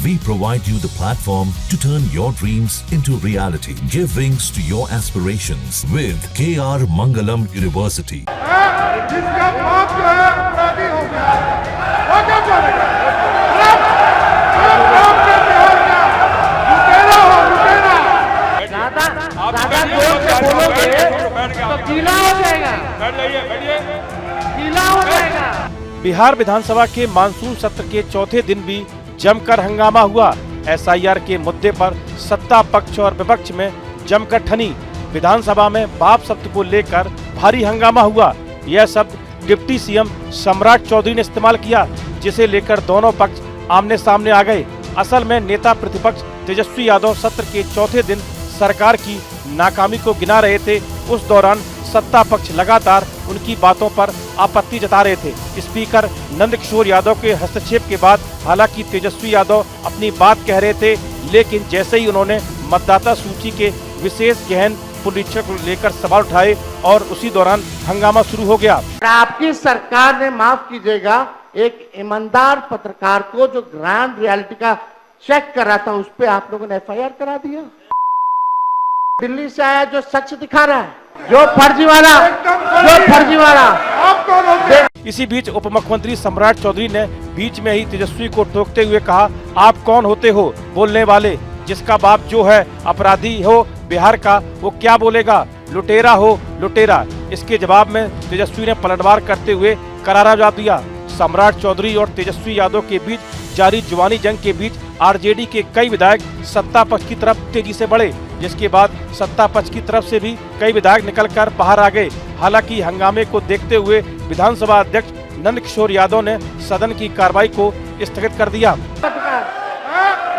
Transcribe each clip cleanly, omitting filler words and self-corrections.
We provide you the platform to turn your dreams into reality. Give wings to your aspirations with KR Mangalam University. जिसका बाप जो है अपराधी हो गया वो क्या बोलेगा? बाप के बिहार का लुटेरा हो लुटेरा। ज्यादा जोर से बोलोगे तो गीला हो जाएगा। गीला हो जाएगा। बिहार विधानसभा के मानसून सत्र के चौथे दिन भी जमकर हंगामा हुआ। एसआईआर के मुद्दे पर सत्ता पक्ष और विपक्ष में जमकर ठनी। विधानसभा में बाप शब्द को लेकर भारी हंगामा हुआ। यह शब्द डिप्टी सीएम सम्राट चौधरी ने इस्तेमाल किया, जिसे लेकर दोनों पक्ष आमने सामने आ गए। असल में नेता प्रतिपक्ष तेजस्वी यादव सत्र के चौथे दिन सरकार की नाकामी को गिना रहे थे। उस दौरान सत्ता पक्ष लगातार उनकी बातों पर आपत्ति जता रहे थे। स्पीकर नंदकिशोर यादव के हस्तक्षेप के बाद हालांकि तेजस्वी यादव अपनी बात कह रहे थे, लेकिन जैसे ही उन्होंने मतदाता सूची के विशेष गहन पुनरीक्षण को लेकर सवाल उठाए और उसी दौरान हंगामा शुरू हो गया। आपकी सरकार ने, माफ कीजिएगा, एक ईमानदार पत्रकार को जो ग्राउंड रियलिटी का चेक कर रहा था, उस पे आप लोगों ने एफआईआर करा दिया। दिल्ली से आया जो सच दिखा रहा है, जो फर्जीवाड़ा। इसी बीच उप मुख्यमंत्री सम्राट चौधरी ने बीच में ही तेजस्वी को टोकते हुए कहा, आप कौन होते हो बोलने वाले? जिसका बाप जो है अपराधी हो बिहार का, वो क्या बोलेगा? लुटेरा हो लुटेरा। इसके जवाब में तेजस्वी ने पलटवार करते हुए करारा जवाब दिया। सम्राट चौधरी और तेजस्वी यादव के बीच जारी जुबानी जंग के बीच आरजेडी के कई विधायक सत्ता पक्ष की तरफ तेजी से बढ़े, जिसके बाद सत्ता पक्ष की तरफ से भी कई विधायक निकलकर बाहर आ गए। हालांकि हंगामे को देखते हुए विधानसभा अध्यक्ष नंदकिशोर यादव ने सदन की कार्रवाई को स्थगित कर दिया।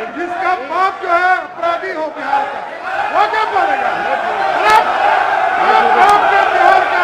जिसका बाप जो है अपराधी हो बिहार का वो क्या बोलेगा? बाप के बिहार का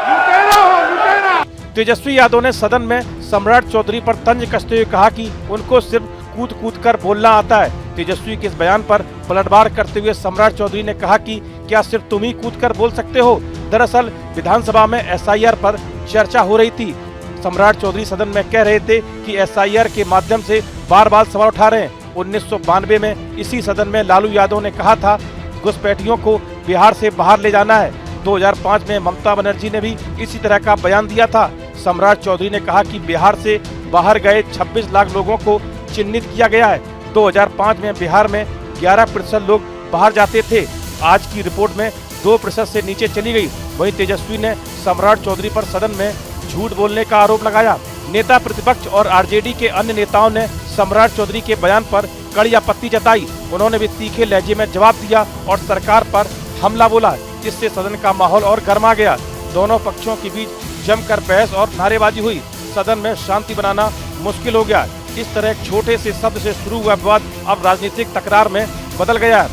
लुटेरा हो लुटेरा। तेजस्वी यादव ने सदन में सम्राट चौधरी पर तंज कसते हुए कहा कि उनको सिर्फ कूद कूद कर बोलना आता है। तेजस्वी के इस बयान पर पलटवार करते हुए सम्राट चौधरी ने कहा कि क्या सिर्फ तुम ही कूद कर बोल सकते हो? दरअसल विधानसभा में एसआईआर पर चर्चा हो रही थी। सम्राट चौधरी सदन में कह रहे थे कि एसआईआर के माध्यम से बार बार सवाल उठा रहे हैं। 1992 में इसी सदन में लालू यादव ने कहा था घुसपैठियों को बिहार से बाहर ले जाना है। 2005 में ममता बनर्जी ने भी इसी तरह का बयान दिया था। सम्राट चौधरी ने कहा कि बिहार से बाहर गए 26 लाख लोगों को चिन्हित किया गया है। 2005 में बिहार में 11% लोग बाहर जाते थे। आज की रिपोर्ट में 2% से नीचे चली गई। वहीं तेजस्वी ने सम्राट चौधरी पर सदन में झूठ बोलने का आरोप लगाया। नेता प्रतिपक्ष और आरजेडी के अन्य नेताओं ने सम्राट चौधरी के बयान पर कड़ी आपत्ति जताई। उन्होंने भी तीखे लहजे में जवाब दिया और सरकार पर हमला बोला, जिससे सदन का माहौल और गर्मा गया। दोनों पक्षों के बीच जमकर बहस और नारेबाजी हुई। सदन में शांति बनाना मुश्किल हो गया। इस तरह एक छोटे से शब्द से शुरू हुआ विवाद अब राजनीतिक तकरार में बदल गया है।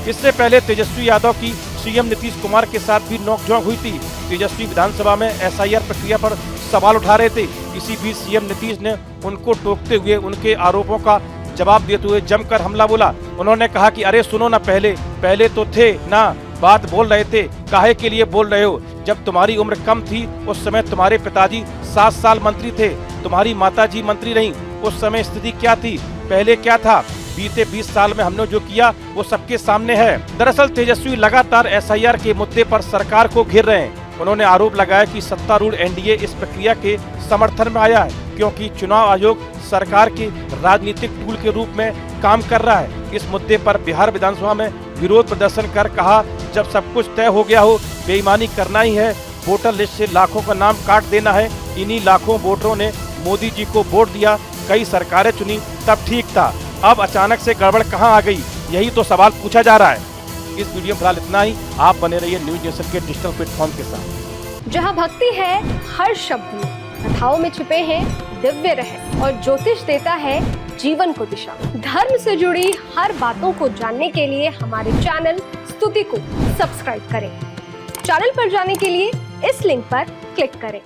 इससे पहले तेजस्वी यादव की सीएम नीतीश कुमार के साथ भी नोकझोंक हुई थी। तेजस्वी विधानसभा में एसआईआर प्रक्रिया पर सवाल उठा रहे थे। इसी बीच सीएम नीतीश ने उनको टोकते हुए उनके आरोपों का जवाब देते हुए जमकर हमला बोला। उन्होंने कहा कि अरे सुनो ना, पहले तो थे ना, बात बोल रहे थे, काहे के लिए बोल रहे हो? जब तुम्हारी उम्र कम थी उस समय तुम्हारे पिताजी 7 साल मंत्री थे, तुम्हारी माताजी मंत्री रहीं। उस समय स्थिति क्या थी, पहले क्या था? बीते 20 साल में हमने जो किया वो सबके सामने है। दरअसल तेजस्वी लगातार एसआईआर के मुद्दे पर सरकार को घेर रहे हैं। उन्होंने आरोप लगाया कि सत्तारूढ़ एनडीए इस प्रक्रिया के समर्थन में आया है, क्योंकि चुनाव आयोग सरकार के राजनीतिक टूल के रूप में काम कर रहा है। इस मुद्दे पर बिहार विधानसभा में विरोध प्रदर्शन कर कहा, जब सब कुछ तय हो गया हो, बेईमानी करना ही है, वोटर लिस्ट से लाखों का नाम काट देना है। इन्हीं लाखों वोटरों ने मोदी जी को वोट दिया, कई सरकारें चुनी, तब ठीक था। अब अचानक से गड़बड़ कहाँ आ गई, यही तो सवाल पूछा जा रहा है। इस वीडियो में फिलहाल इतना ही। आप बने रहिए न्यूज नेशन के डिजिटल प्लेटफॉर्म के साथ। जहां भक्ति है हर शब्द में, कथाओं में छुपे हैं दिव्य रहस्य और ज्योतिष देता है जीवन को दिशा। धर्म से जुड़ी हर बातों को जानने के लिए हमारे चैनल स्तुति को सब्सक्राइब करें। चैनल पर जाने के लिए इस लिंक पर क्लिक करें।